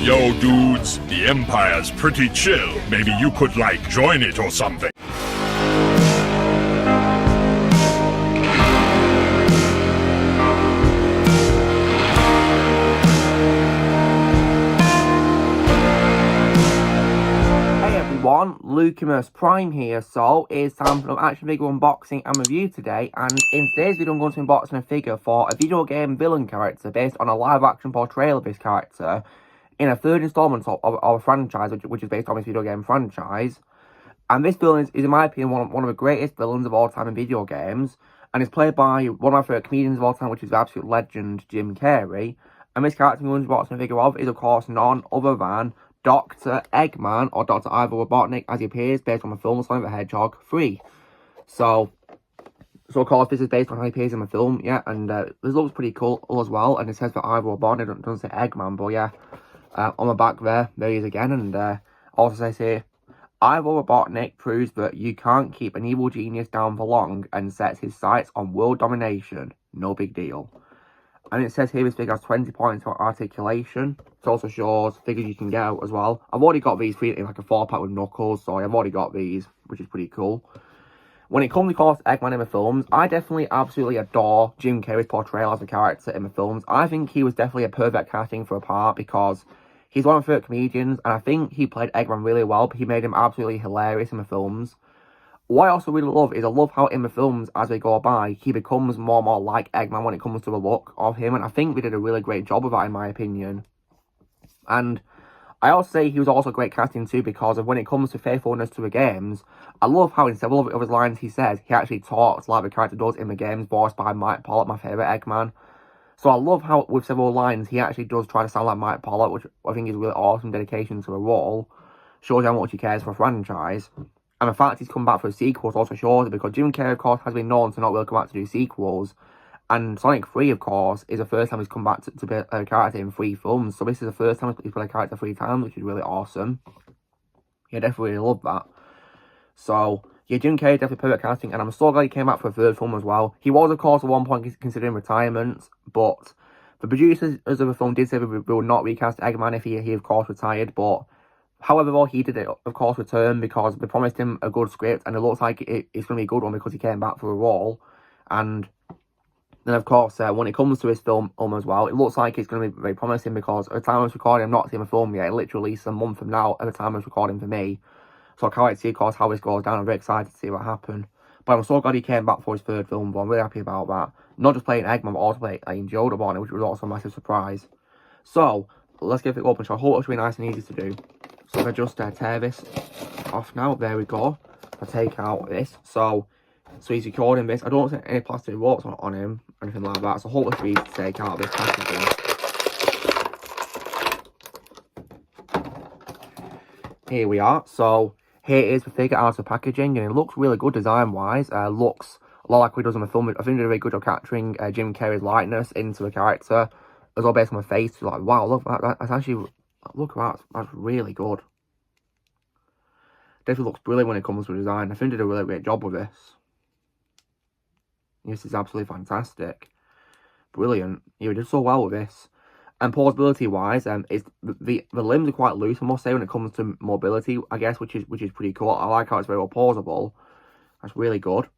Yo, dudes, the Empire's pretty chill. Maybe you could, like, join it or something. Lucimus Prime here, so it's time for an action figure unboxing and review today, and in today's video I'm going to be unboxing a figure for a video game villain character based on a live action portrayal of this character in a third installment of a franchise which is based on this video game franchise. And this villain is in my opinion one of the greatest villains of all time in video games, and is played by one of my favourite comedians of all time, which is the absolute legend Jim Carrey. And this character I'm going to be unboxing a figure of is of course none other than Dr. Eggman, or Dr. IVO Robotnik, as he appears, based on the film Sonic the Hedgehog 3. So of course, this is based on how he appears in the film, yeah, and this looks pretty cool as well, and it says for IVO Robotnik, it doesn't say Eggman, but yeah, on the back there he is again, and also says here, IVO Robotnik proves that you can't keep an evil genius down for long, and sets his sights on world domination. No big deal. And it says here this figure has 20 points for articulation. It also shows figures you can get out as well. I've already got these in like a 4-pack with Knuckles, so I've already got these, which is pretty cool. When it comes to course Eggman in the films, I definitely absolutely adore Jim Carrey's portrayal as a character in the films. I think he was definitely a perfect casting for a part because he's one of my favourite comedians, and I think he played Eggman really well, but he made him absolutely hilarious in the films. What I also really love is I love how in the films, as they go by, he becomes more and more like Eggman when it comes to the look of him. And I think they did a really great job of that, in my opinion. And I also say he was also great casting too, because of when it comes to faithfulness to the games, I love how in several of his lines he says, he actually talks like the character does in the games, voiced by Mike Pollock, my favourite Eggman. So I love how with several lines, he actually does try to sound like Mike Pollock, which I think is a really awesome dedication to the role. Shows you how much he cares for a franchise. And the fact he's come back for a sequel also shows it, because Jim Carrey, of course, has been known to not really come back to do sequels. And Sonic 3, of course, is the first time he's come back to play a character in 3 films. So this is the first time he's played a character 3 times, which is really awesome. Yeah, definitely really love that. So, yeah, Jim Carrey definitely perfect casting, and I'm so glad he came back for a 3rd film as well. He was, of course, at one point considering retirement, but the producers of the film did say they will not recast Eggman if he of course, retired, but however, though, he did, of course, return because they promised him a good script, and it looks like it's going to be a good one because he came back for a role. And then, of course, when it comes to his film as well, it looks like it's going to be very promising because at the time I was recording, I'm not seeing the film yet. It literally released a month from now at the time I was recording for me. So I can't wait to see, of course, how this goes down. I'm very excited to see what happened. But I'm so glad he came back for his 3rd film, but I'm really happy about that. Not just playing Eggman, but also playing Joe Robotnik, which was also a massive surprise. So, let's get it open. So I hope it's really nice and easy to do. So if I just tear this off now, there we go. I take out this. So he's secured in this. I don't see any plastic ropes on him, or anything like that. So hopefully it's easy to take out this packaging. Here we are. So here is the figure out of packaging, and it looks really good design-wise. Looks a lot like he does in the film. I think they did a very good job capturing Jim Carrey's likeness into the character, as well based on the face. Like, wow, look, that's actually... Look at that, that's really good. Definitely looks brilliant when it comes to design. I think they did a really great job with this. This is absolutely fantastic. Brilliant. You did so well with this. And portability wise, the limbs are quite loose, I must say, when it comes to mobility, I guess, which is pretty cool. I like how it's very well pausable. That's really good.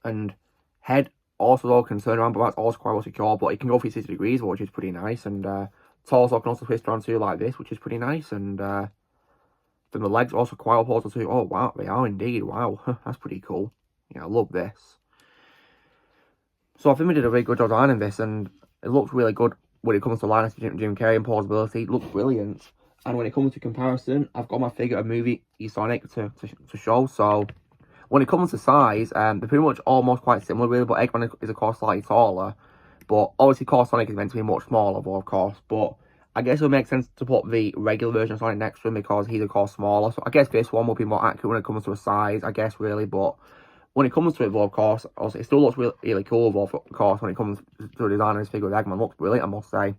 And head also though can turn around, but that's also quite well secure. But it can go 360 degrees, which is pretty nice. And torso can also twist around too like this, which is pretty nice. And then the legs are also quite well portable too. Oh wow, they are indeed. Wow, that's pretty cool. Yeah, I love this. So I think we did a really good job designing this, and it looks really good when it comes to likeness to Jim Carrey and portability. It looks brilliant. And when it comes to comparison, I've got my figure of movie Sonic to show. So when it comes to size, they're pretty much almost quite similar really, but Eggman is of course slightly taller. But obviously, of course, Sonic is meant to be much smaller, though, of course. But I guess it would make sense to put the regular version of Sonic next to him because he's, of course, smaller. So I guess this one will be more accurate when it comes to a size, I guess, really. But when it comes to it, though, of course, also, it still looks really, really cool, though, of course, when it comes to the design of this figure with Eggman. Looks brilliant, I must say.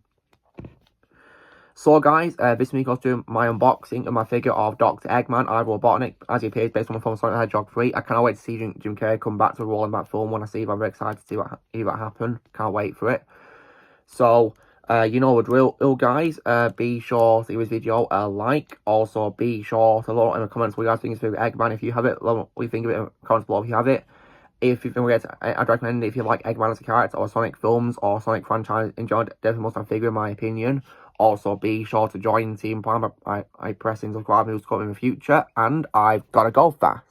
So, guys, this week I was doing my unboxing of my figure of Dr. Eggman, IVO Robotnik, as he appears based on the film Sonic the Hedgehog 3. I cannot wait to see Jim Carrey come back to rolling back film when I see it. I'm very excited to see what happened. Can't wait for it. So, You know the drill, guys. Be sure to give this video a like. Also, be sure to let in the comments what you guys think of Eggman if you have it. Let what you think of it in the comments below if you have it. If you think I'd recommend it if you like Eggman as a character or Sonic films or Sonic franchise. Enjoyed definitely must have figure in my opinion. Also, be sure to join Team Plan by pressing subscribe and who's coming in the future. And I've got to go fast.